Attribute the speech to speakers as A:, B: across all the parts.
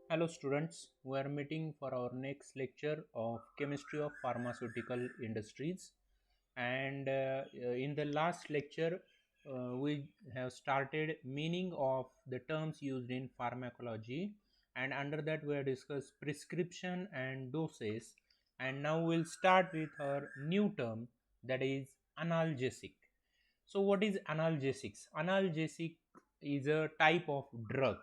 A: Hello students, we are meeting for our next lecture of chemistry of pharmaceutical industries, and in the last lecture we have started meaning of the terms used in pharmacology, and under that we have discussed prescription and doses, and now we'll start with our new term, that is analgesic. So what is analgesics? Analgesic is a type of drug,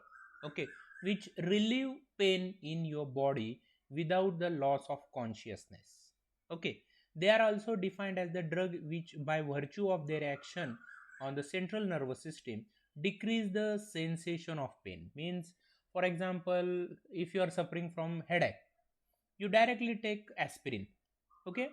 A: okay, which relieve pain in your body without the loss of consciousness. Okay, they are also defined as the drug which, by virtue of their action on the central nervous system, decrease the sensation of pain. Means, for example, if you are suffering from headache, you directly take aspirin, okay,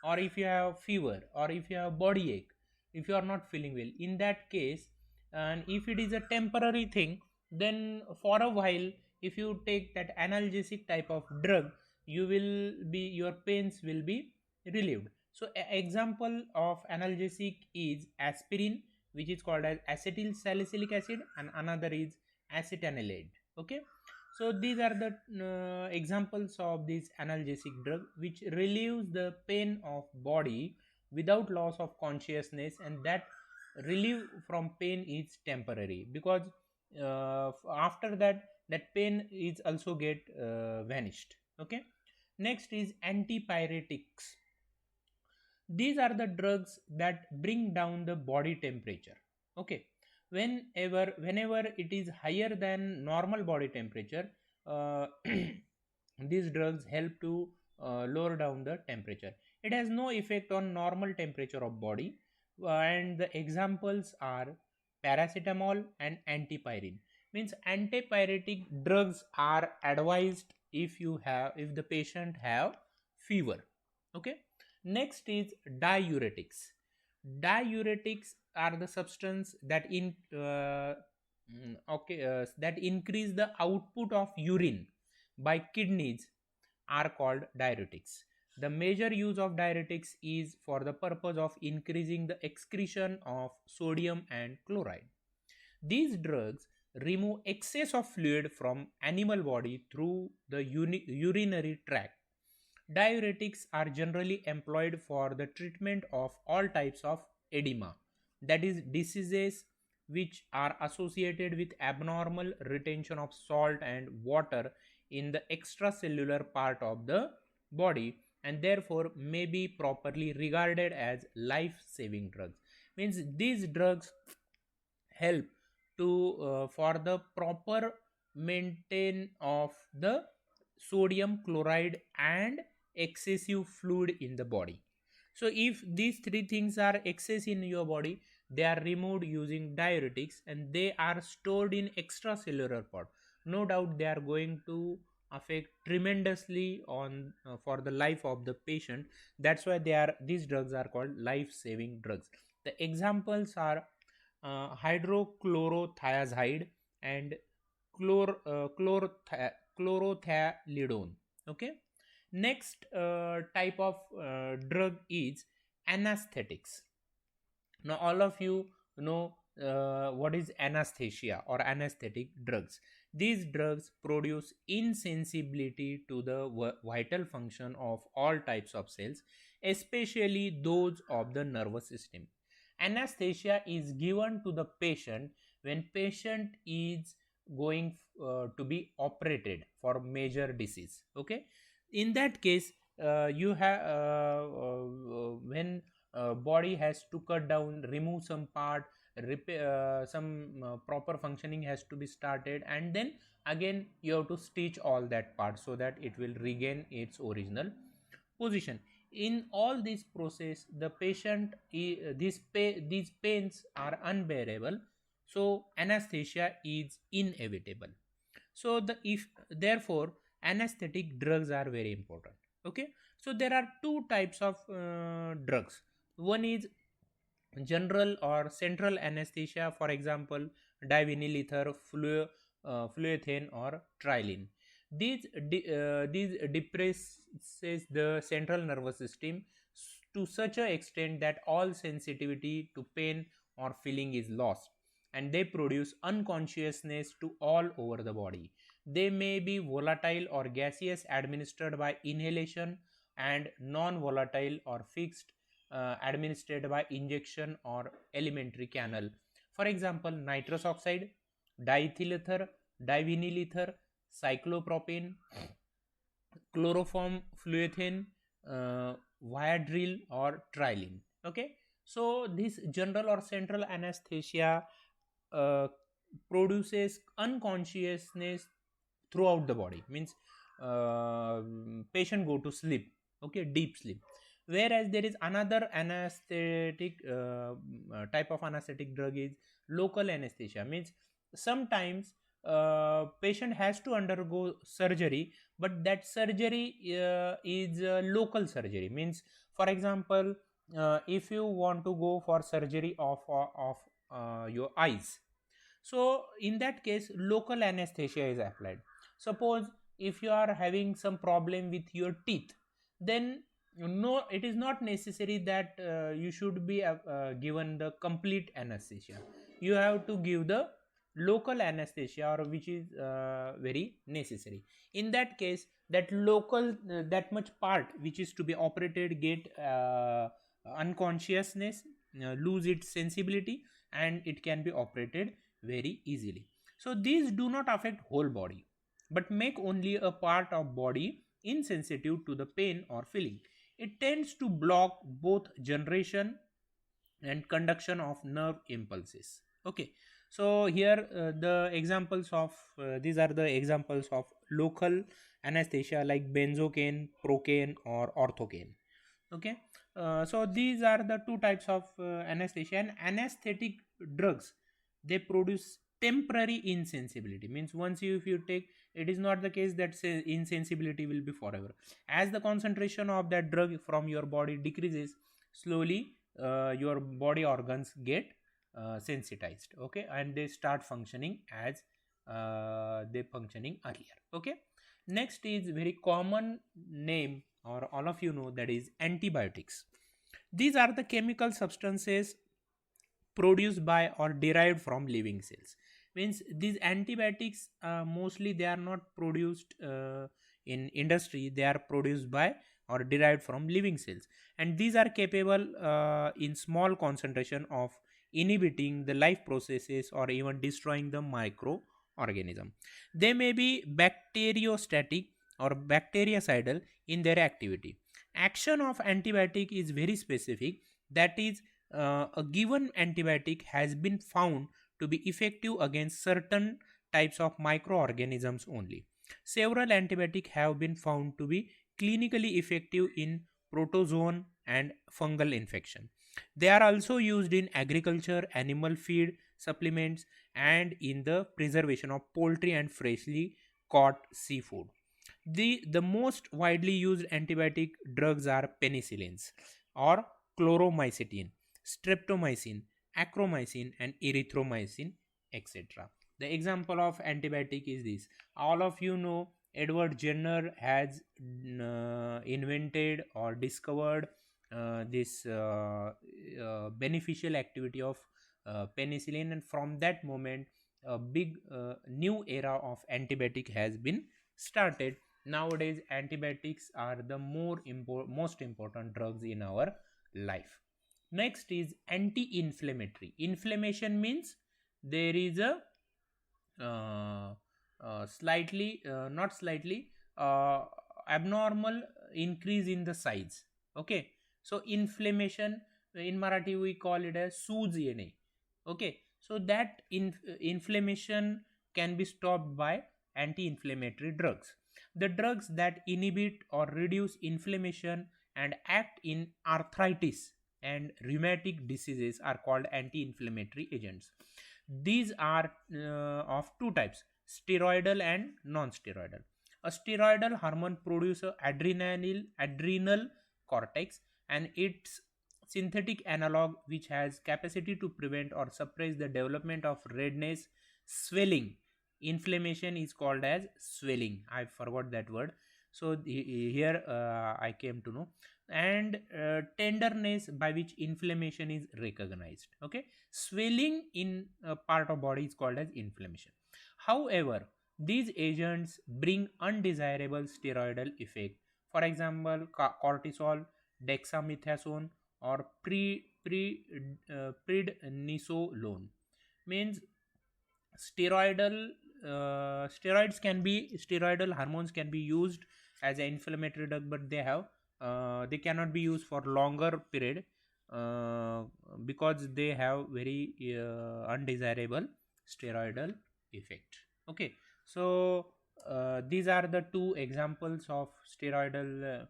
A: or if you have fever, or if you have body ache, if you are not feeling well, in that case, and if it is a temporary thing, then for a while, if you take that analgesic type of drug, you will be, your pains will be relieved. So example of analgesic is aspirin, which is called as acetyl salicylic acid, and another is acetanilide. Okay, so these are the examples of this analgesic drug which relieves the pain of body without loss of consciousness, and that relief from pain is temporary, because after that, that pain is also get vanished. Okay, next is antipyretics. These are the drugs that bring down the body temperature. Okay, whenever it is higher than normal body temperature, these drugs help to lower down the temperature. It has no effect on normal temperature of body, and the examples are paracetamol and antipyrin. Means antipyretic drugs are advised if the patient have fever. Okay, next is diuretics. Diuretics are the substance that that increase the output of urine by kidneys, are called diuretics. The major use of diuretics is for the purpose of increasing the excretion of sodium and chloride. These drugs remove excess of fluid from animal body through the urinary tract. Diuretics are generally employed for the treatment of all types of edema, that is, diseases which are associated with abnormal retention of salt and water in the extracellular part of the body, and therefore may be properly regarded as life saving drugs. Means these drugs help to for the proper maintain of the sodium chloride and excessive fluid in the body. So if these three things are excess in your body, they are removed using diuretics, and they are stored in extracellular part. No doubt they are going to affect tremendously on for the life of the patient. That's why these drugs are called life saving drugs. The examples are hydrochlorothiazide and chlorothalidone. Okay, next type of drug is anesthetics. Now all of you know what is anesthesia or anesthetic drugs. These drugs produce insensibility to the vital function of all types of cells, especially those of the nervous system. Anesthesia is given to the patient when patient is going to be operated for major disease. Okay, in that case, you have when body has to cut down, remove some part, repair some proper functioning has to be started, and then again you have to stitch all that part so that it will regain its original position. In all this process, the patient these pains are unbearable, so anesthesia is inevitable. So the if therefore anesthetic drugs are very important. Okay, so there are two types of drugs. One is general or central anesthesia, for example divinyl ether, fluethane or trilene. These depresses the central nervous system to such a extent that all sensitivity to pain or feeling is lost, and they produce unconsciousness to all over the body. They may be volatile or gaseous, administered by inhalation, and non-volatile or fixed, administered by injection or alimentary canal. For example, nitrous oxide, diethyl ether, divinyl ether, cyclopropane, chloroform fluethane, Viadril or Trilene. Okay, so this general or central anesthesia uh, produces unconsciousness throughout the body. Means uh, patient go to sleep. Okay, deep sleep. Whereas there is another anesthetic type of anesthetic drug is local anesthesia. Means sometimes patient has to undergo surgery, but that surgery is local surgery. Means, for example, if you want to go for surgery of your eyes, so in that case local anesthesia is applied. Suppose if you are having some problem with your teeth, then no, it is not necessary that you should be given the complete anesthesia. You have to give the local anesthesia, or which is very necessary. In that case, that local that much part which is to be operated get unconsciousness, lose its sensibility, and it can be operated very easily. So these do not affect whole body, but make only a part of body insensitive to the pain or feeling. It tends to block both generation and conduction of nerve impulses. Okay, so here the examples of these are the examples of local anesthesia, like benzocaine, procaine, or orthocaine. Okay, so these are the two types of anesthesia. And anesthetic drugs, they produce temporary insensibility. Means once if you take, it is not the case that say insensibility will be forever. As the concentration of that drug from your body decreases, slowly your body organs get sensitized. Okay, and they start functioning as they functioning earlier. Okay, next is very common name, or all of you know, that is antibiotics. These are the chemical substances produced by or derived from living cells. Means these antibiotics mostly they are not produced in industry, they are produced by or derived from living cells, and these are capable in small concentration of inhibiting the life processes or even destroying the microorganism. They may be bacteriostatic or bactericidal in their activity. Action of antibiotic is very specific, that is, a given antibiotic has been found to be effective against certain types of microorganisms only. Several antibiotics have been found to be clinically effective in protozoan and fungal infection. They are also used in agriculture, animal feed supplements, and in the preservation of poultry and freshly caught seafood. The most widely used antibiotic drugs are penicillins or chloromycetin, streptomycin, acromycin, and erythromycin, etc. The example of antibiotic is this. All of you know Edward Jenner has invented or discovered this beneficial activity of penicillin, and from that moment a big new era of antibiotic has been started. Nowadays antibiotics are the most important drugs in our life. Next is anti-inflammatory. Inflammation means there is a slightly not slightly abnormal increase in the size. Okay, so inflammation, in Marathi we call it as सूज येणे. Okay, so that inflammation can be stopped by anti-inflammatory drugs. The drugs that inhibit or reduce inflammation and act in arthritis and rheumatic diseases are called anti-inflammatory agents. These are of two types: steroidal and non-steroidal. A steroidal hormone produces adrenal cortex and its synthetic analog, which has capacity to prevent or suppress the development of redness, swelling. Inflammation is called as swelling. I forgot that word. So here I came to know. And tenderness, by which inflammation is recognized. Okay, swelling in a part of body is called as inflammation. However, These agents bring undesirable steroidal effect. For example, cortisol, dexamethasone, or prednisolone. Means steroidal steroidal hormones can be used as an inflammatory drug, but they cannot be used for longer period, uh, because they have very undesirable steroidal effect. Okay, so these are the two examples of steroidal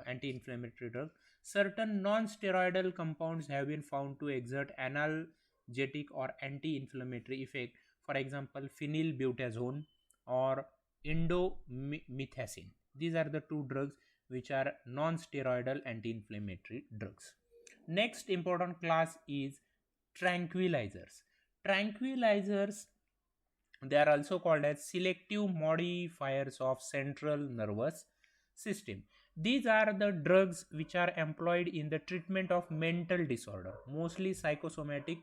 A: anti-inflammatory drug. Certain non-steroidal compounds have been found to exert analgesic or anti-inflammatory effect. For example, phenylbutazone or indomethacin. These are the two drugs which are non-steroidal anti-inflammatory drugs. Next important class is tranquilizers. Tranquilizers, they are also called as selective modifiers of central nervous system. These are the drugs which are employed in the treatment of mental disorder, mostly psychosomatic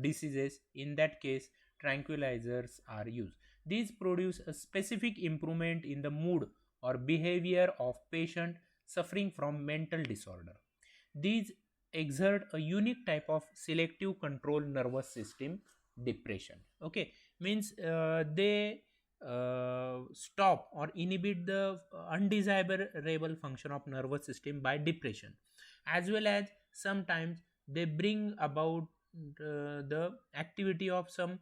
A: diseases. In that case, tranquilizers are used. These produce a specific improvement in the mood or behavior of patient suffering from mental disorder. These exert a unique type of selective control nervous system depression. Okay, means they stop or inhibit the undesirable function of nervous system by depression, as well as sometimes they bring about the activity of some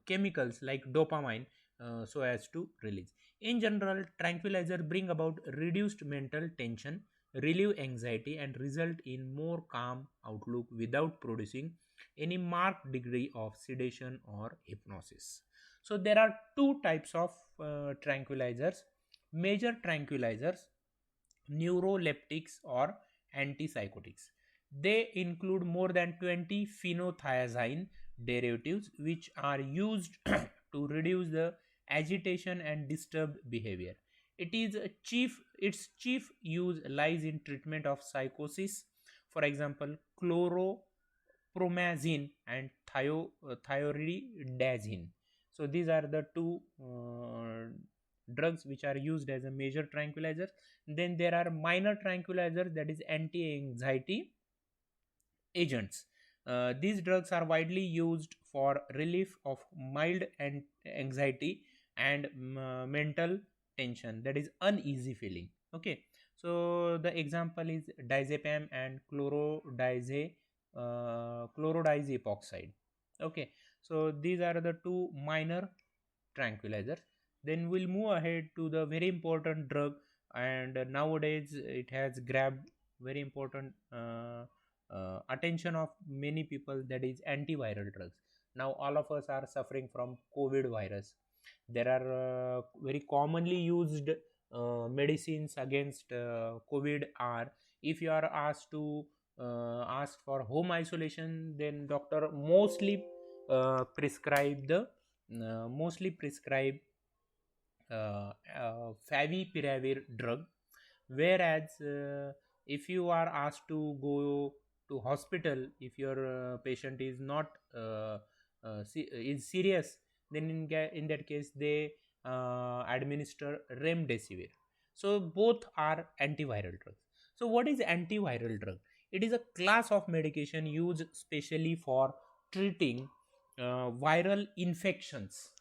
A: chemicals like dopamine, so as to release. In general, tranquilizer bring about reduced mental tension, relieve anxiety, and result in more calm outlook without producing any marked degree of sedation or hypnosis. So there are two types of tranquilizers: major tranquilizers, neuroleptics, or antipsychotics. They include more than 20 phenothiazine derivatives which are used to reduce the agitation and disturbed behavior. Its chief use lies in treatment of psychosis. For example, chloropromazine and thioridazine. So these are the two drugs which are used as a major tranquilizer. Then there are minor tranquilizers, that is anti-anxiety agents. These drugs are widely used for relief of mild and anxiety and mental tension, that is uneasy feeling. Okay, so the example is diazepam and chlorodiazepoxide. Okay, so these are the two minor tranquilizers. Then we'll move ahead to the very important drug, and nowadays it has grabbed very important attention of many people, that is antiviral drugs. Now all of us are suffering from COVID virus. There are very commonly used medicines against COVID are, if you are asked to ask for home isolation, then doctor mostly prescribe favipiravir drug. Whereas if you are asked to go to hospital, if your patient is not is serious, then in that case they administer remdesivir. So both are antiviral drugs. So what is antiviral drug? It is a class of medication used specially for treating viral infections.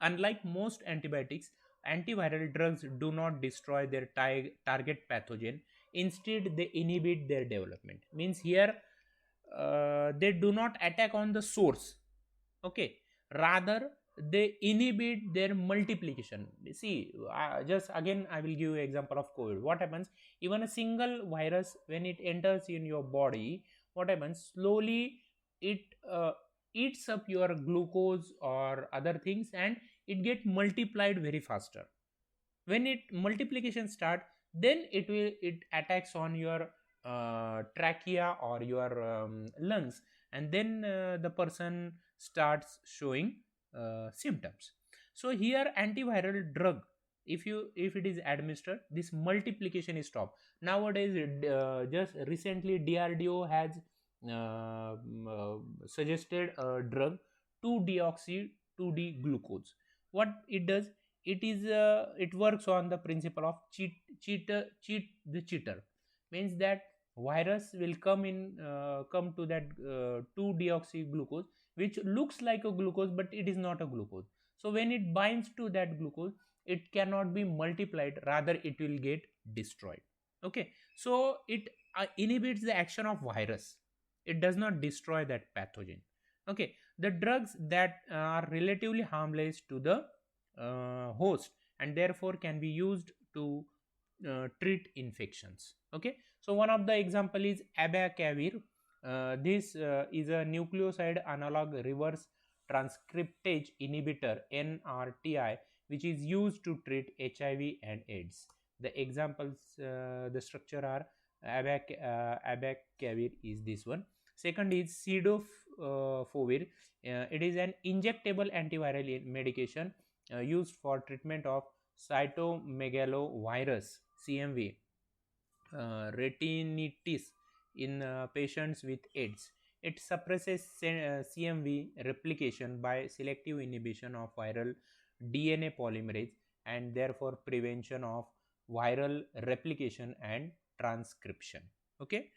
A: Unlike most antibiotics, antiviral drugs do not destroy their target pathogen. Instead, they inhibit their development. Means here, they do not attack on the source. Okay, rather they inhibit their multiplication. See, just again I will give you example of COVID. What happens? Even a single virus, when it enters in your body, what happens? Slowly it eats up your glucose or other things, and it get multiplied very faster. When it multiplication start, then it attacks on your trachea or your lungs, and then the person starts showing symptoms. So here antiviral drug, if it is administered, this multiplication is stopped. Nowadays just recently DRDO has suggested a drug 2-deoxy 2D glucose. What it does, it works on the principle of cheat the cheater. Means that virus will come to that 2-deoxyglucose, which looks like a glucose but it is not a glucose. So when it binds to that glucose, it cannot be multiplied, rather it will get destroyed. Okay, so it inhibits the action of virus, it does not destroy that pathogen. Okay, the drugs that are relatively harmless to the host and therefore can be used to treat infections. Okay, so one of the example is abacavir. This is a nucleoside analog reverse transcriptase inhibitor, NRTI, which is used to treat HIV and AIDS. The examples, the structure are abacavir is this one. Second is cidofovir. It is an injectable antiviral medication used for treatment of cytomegalovirus CMV retinitis in patients with AIDS. It suppresses CMV replication by selective inhibition of viral DNA polymerase and therefore prevention of viral replication and transcription. Okay.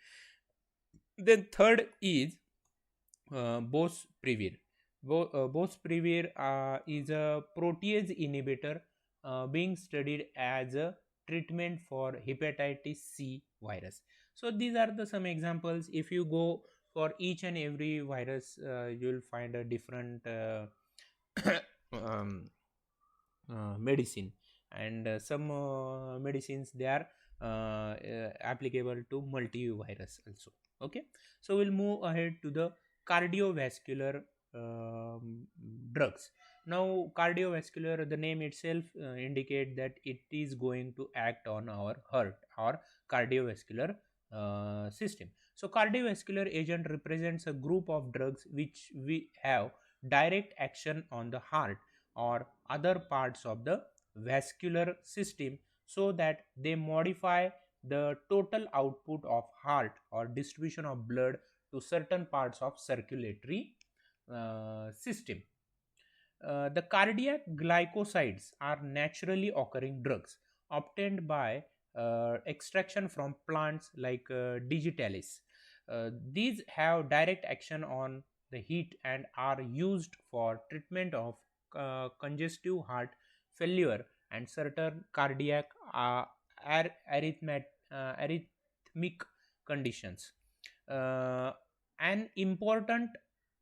A: Then third is boceprevir. Boceprevir is a protease inhibitor being studied as a treatment for hepatitis C virus. So these are the some examples. If you go for each and every virus, you will find a different um, medicine, and some medicines they are applicable to multivirus also. Okay, so we'll move ahead to the cardiovascular drugs. Now cardiovascular, the name itself indicate that it is going to act on our heart or cardiovascular system. So cardiovascular agent represents a group of drugs which we have direct action on the heart or other parts of the vascular system, so that they modify the total output of heart or distribution of blood to certain parts of circulatory system. The cardiac glycosides are naturally occurring drugs obtained by extraction from plants like digitalis. These have direct action on the heat and are used for treatment of congestive heart failure and certain cardiac arrhythmic conditions. Uh, an important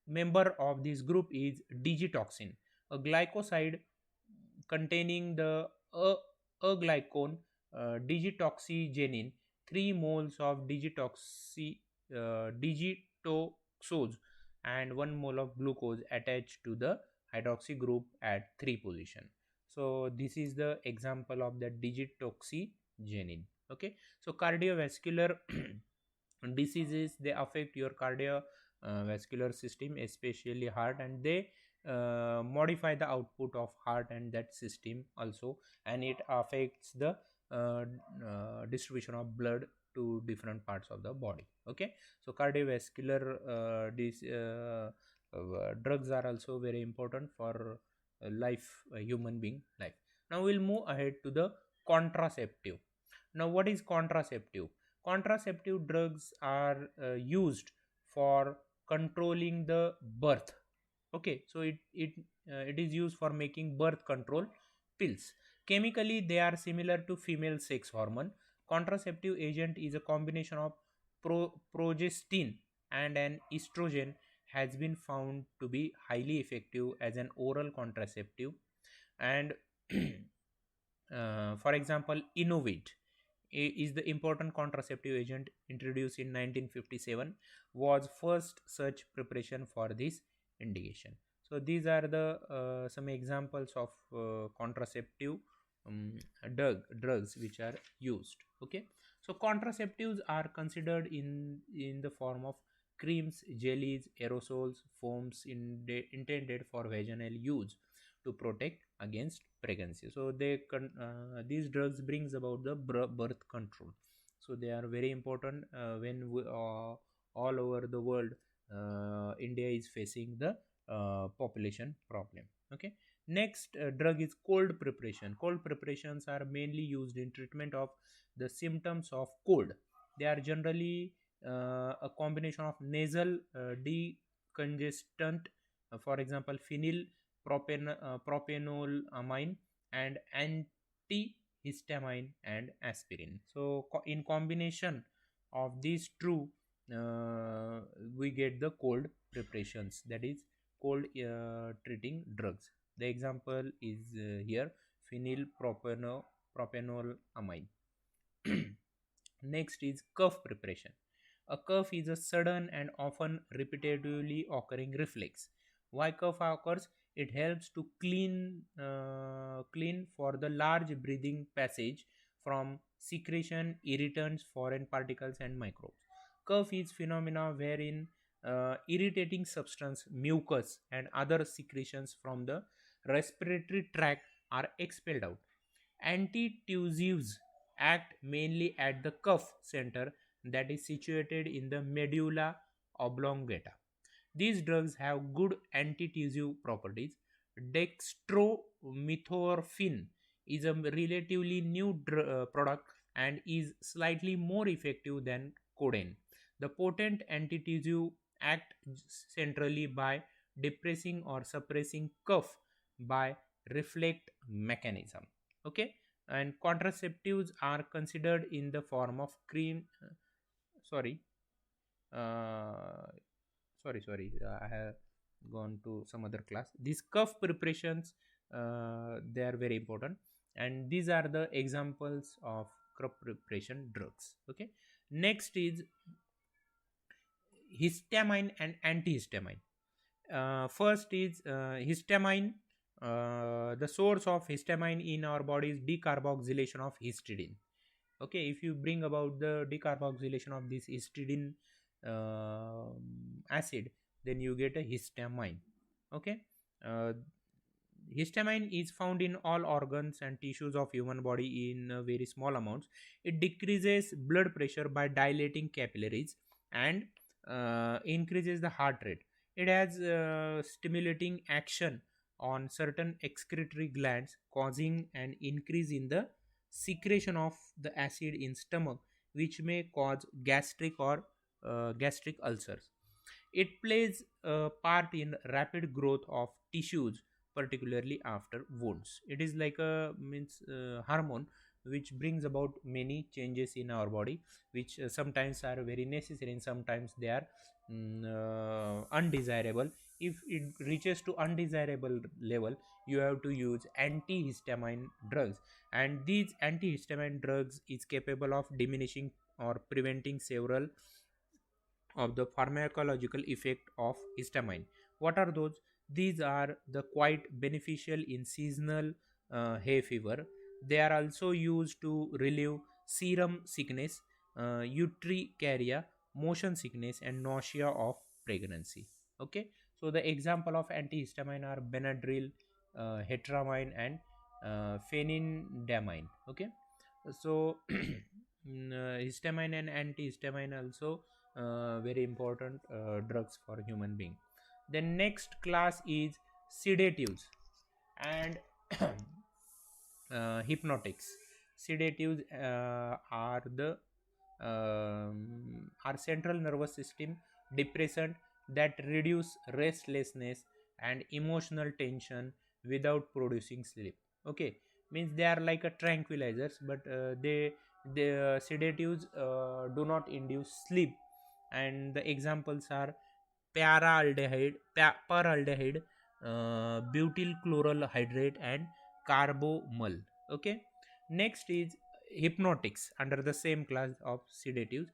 A: member of this group is digitoxin, a glycoside containing the aglycone digitoxygenin. 3 moles of digitoxose and 1 mole of glucose attached to the hydroxy group at 3 position. So this is the example of the digitoxygenin. Okay, so cardiovascular diseases, they affect your cardiovascular system, especially heart, and they modify the output of heart and that system also, and it affects the distribution of blood to different parts of the body. Okay, so cardiovascular drugs are also very important for life, human being life. Now we'll move ahead to the contraceptive. Now what is contraceptive? Contraceptive drugs are used for controlling the birth. Okay, so it is used for making birth control pills. Chemically they are similar to female sex hormone. Contraceptive agent is a combination of progestin and an estrogen, has been found to be highly effective as an oral contraceptive. And for example, Innovate is the important contraceptive agent introduced in 1957, was first such preparation for this indication. So these are the some examples of contraceptive um, drugs which are used. Okay, so contraceptives are considered in the form of creams, jellies, aerosols, foams intended for vaginal use to protect against pregnancy. So these drugs brings about the birth control. So they are very important when all over the world India is facing the population problem. Okay. Next drug is cold preparation. Cold preparations are mainly used in treatment of the symptoms of cold. They are generally a combination of nasal decongestant, for example, propanolamine, and antihistamine and aspirin. So, in combination of these two, uh, we get the cold preparations, that is cold treating drugs. The example is here phenylpropanolamine. Next is cough preparation. A cough is a sudden and often repetitively occurring reflex. Why cough occurs? It helps to clean for the large breathing passage from secretion, irritants, foreign particles, and microbes. Cough is phenomena wherein irritating substance, mucus, and other secretions from the respiratory tract are expelled out. Antitussives act mainly at the cough center that is situated in the medulla oblongata. These drugs have good antitussive properties. Dextromethorphan is a relatively new product and is slightly more effective than codeine. The potent antitussive act centrally by depressing or suppressing cough by reflect mechanism. Okay, and contraceptives are considered in the form of cream. Sorry, uh, sorry, I have gone to some other class. These cough preparations, they are very important, and these are the examples of cough preparation drugs. Okay, next is histamine and antihistamine. First is histamine. The source of histamine in our body is decarboxylation of histidine. Okay, if you bring about the decarboxylation of this histidine acid, then you get a histamine. Okay. uh, Histamine is found in all organs and tissues of human body in very small amounts. It decreases blood pressure by dilating capillaries and increases the heart rate. It has stimulating action on certain excretory glands, causing an increase in the secretion of the acid in stomach, which may cause gastric or gastric ulcers. It plays a part in rapid growth of tissues, particularly after wounds. It is like a means hormone which brings about many changes in our body, which sometimes are very necessary and sometimes they are undesirable. If it reaches to undesirable level, you have to use antihistamine drugs, and these antihistamine drugs is capable of diminishing or preventing several of the pharmacological effect of histamine. What are those? These are the quite beneficial in seasonal hay fever. They are also used to relieve serum sickness, urticaria, motion sickness, and nausea of pregnancy. Okay, so the example of antihistamine are Benadryl, hetramine, and phenindamine. Okay, so histamine and antihistamine also very important drugs for human being. The next class is sedatives and hypnotics. Sedatives are central nervous system depressant that reduce restlessness and emotional tension without producing sleep. Okay, means they are like a tranquilizers, but the sedatives do not induce sleep, and the examples are paraldehyde, butyl chloral hydrate, and carbomol. Okay, next is hypnotics under the same class of sedatives.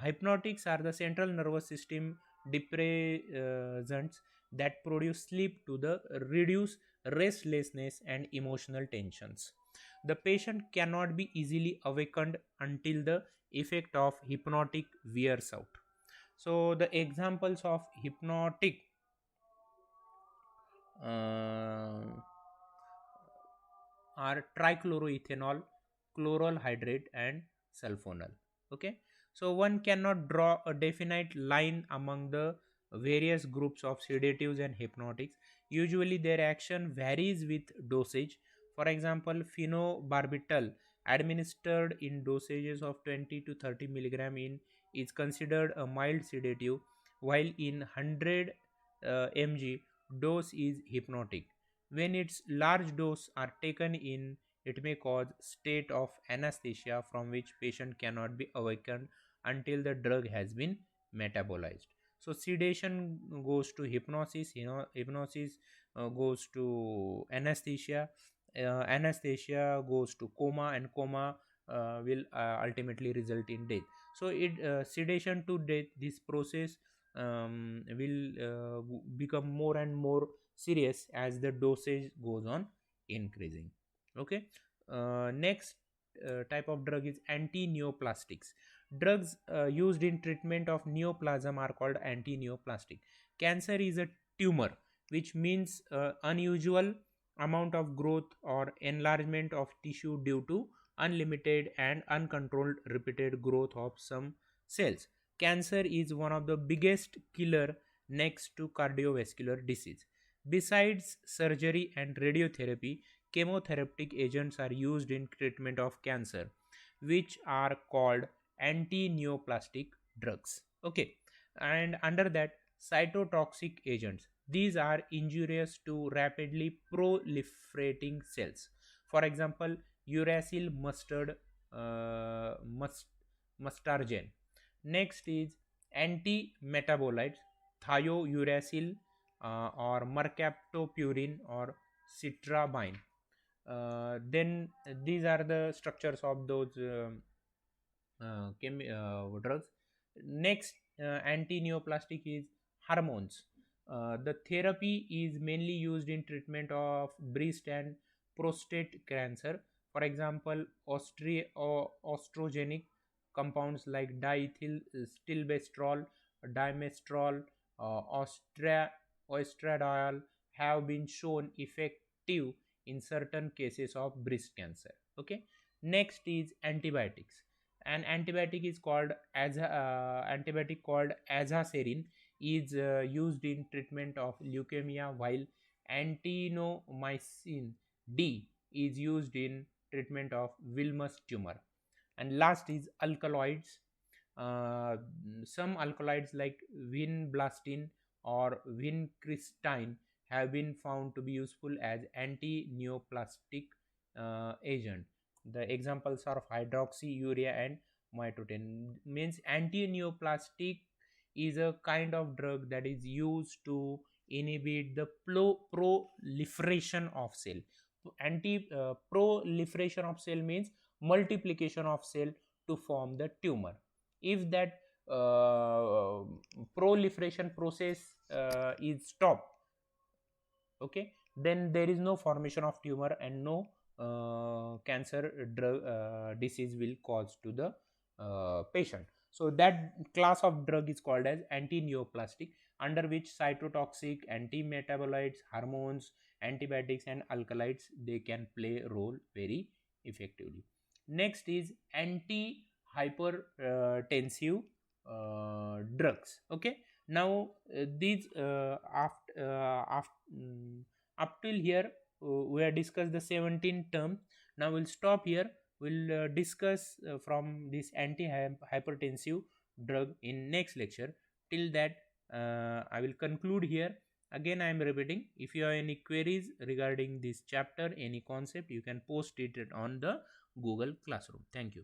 A: Hypnotics are the central nervous system depressants that produce sleep to the reduce restlessness and emotional tensions. The patient cannot be easily awakened until the effect of hypnotic wears out. So the examples of hypnotic uh, are trichloroethanol, chloral hydrate, and sulfonal. Okay, so one cannot draw a definite line among the various groups of sedatives and hypnotics. Usually, their action varies with dosage. For example, phenobarbital administered in dosages of 20 to 30 milligram in is considered a mild sedative, while in 100 mg dose is hypnotic. When its large dose are taken in, it may cause state of anesthesia from which patient cannot be awakened until the drug has been metabolized. So sedation goes to hypnosis, hypnosis goes to anesthesia, anesthesia goes to coma, and coma will ultimately result in death. So it sedation to death, this process will become more and more serious as the dosage goes on increasing. Okay. Next type of drug is anti-neoplastics. Drugs used in treatment of neoplasm are called anti-neoplastic. Cancer is a tumor, which means unusual amount of growth or enlargement of tissue due to unlimited and uncontrolled repeated growth of some cells. Cancer is one of the biggest killer next to cardiovascular disease. Besides surgery and radiotherapy, chemotherapeutic agents are used in treatment of cancer, which are called anti-neoplastic drugs. Okay, and under that, cytotoxic agents. These are injurious to rapidly proliferating cells. For example, uracil mustard mustargen. Next is anti-metabolites, thiouracil or mercaptopurine or citrabine. Then these are the structures of those drugs. Next, anti-neoplastic is hormones. The therapy is mainly used in treatment of breast and prostate cancer. For example, ostrogenic compounds like diethyl stilbestrol, dimestrol, oestradiol have been shown effective in certain cases of breast cancer. Okay. Next is antibiotics. An antibiotic is called as antibiotic called azathioprine is used in treatment of leukemia, while antinomycin D is used in treatment of Wilms tumor. And last is alkaloids. uh, some alkaloids like vinblastine or vincristine have been found to be useful as anti-neoplastic agent. The examples are hydroxyurea and mitoten. Means anti-neoplastic is a kind of drug that is used to inhibit the proliferation of cell. Anti proliferation of cell means multiplication of cell to form the tumor. If that proliferation process is stopped, okay, then there is no formation of tumor and no cancer drug disease will cause to the patient. So that class of drug is called as anti-neoplastic, under which cytotoxic, anti-metabolites, hormones, antibiotics and alkaloids, they can play a role very effectively. Next is anti-hypertensive drugs. Okay. Now these up till here we have discussed the 17 terms. Now we'll stop here. We'll discuss from this anti-hypertensive drug in next lecture. Till that, I will conclude here. Again, I am repeating, if you have any queries regarding this chapter, any concept, you can post it on the Google Classroom. Thank you.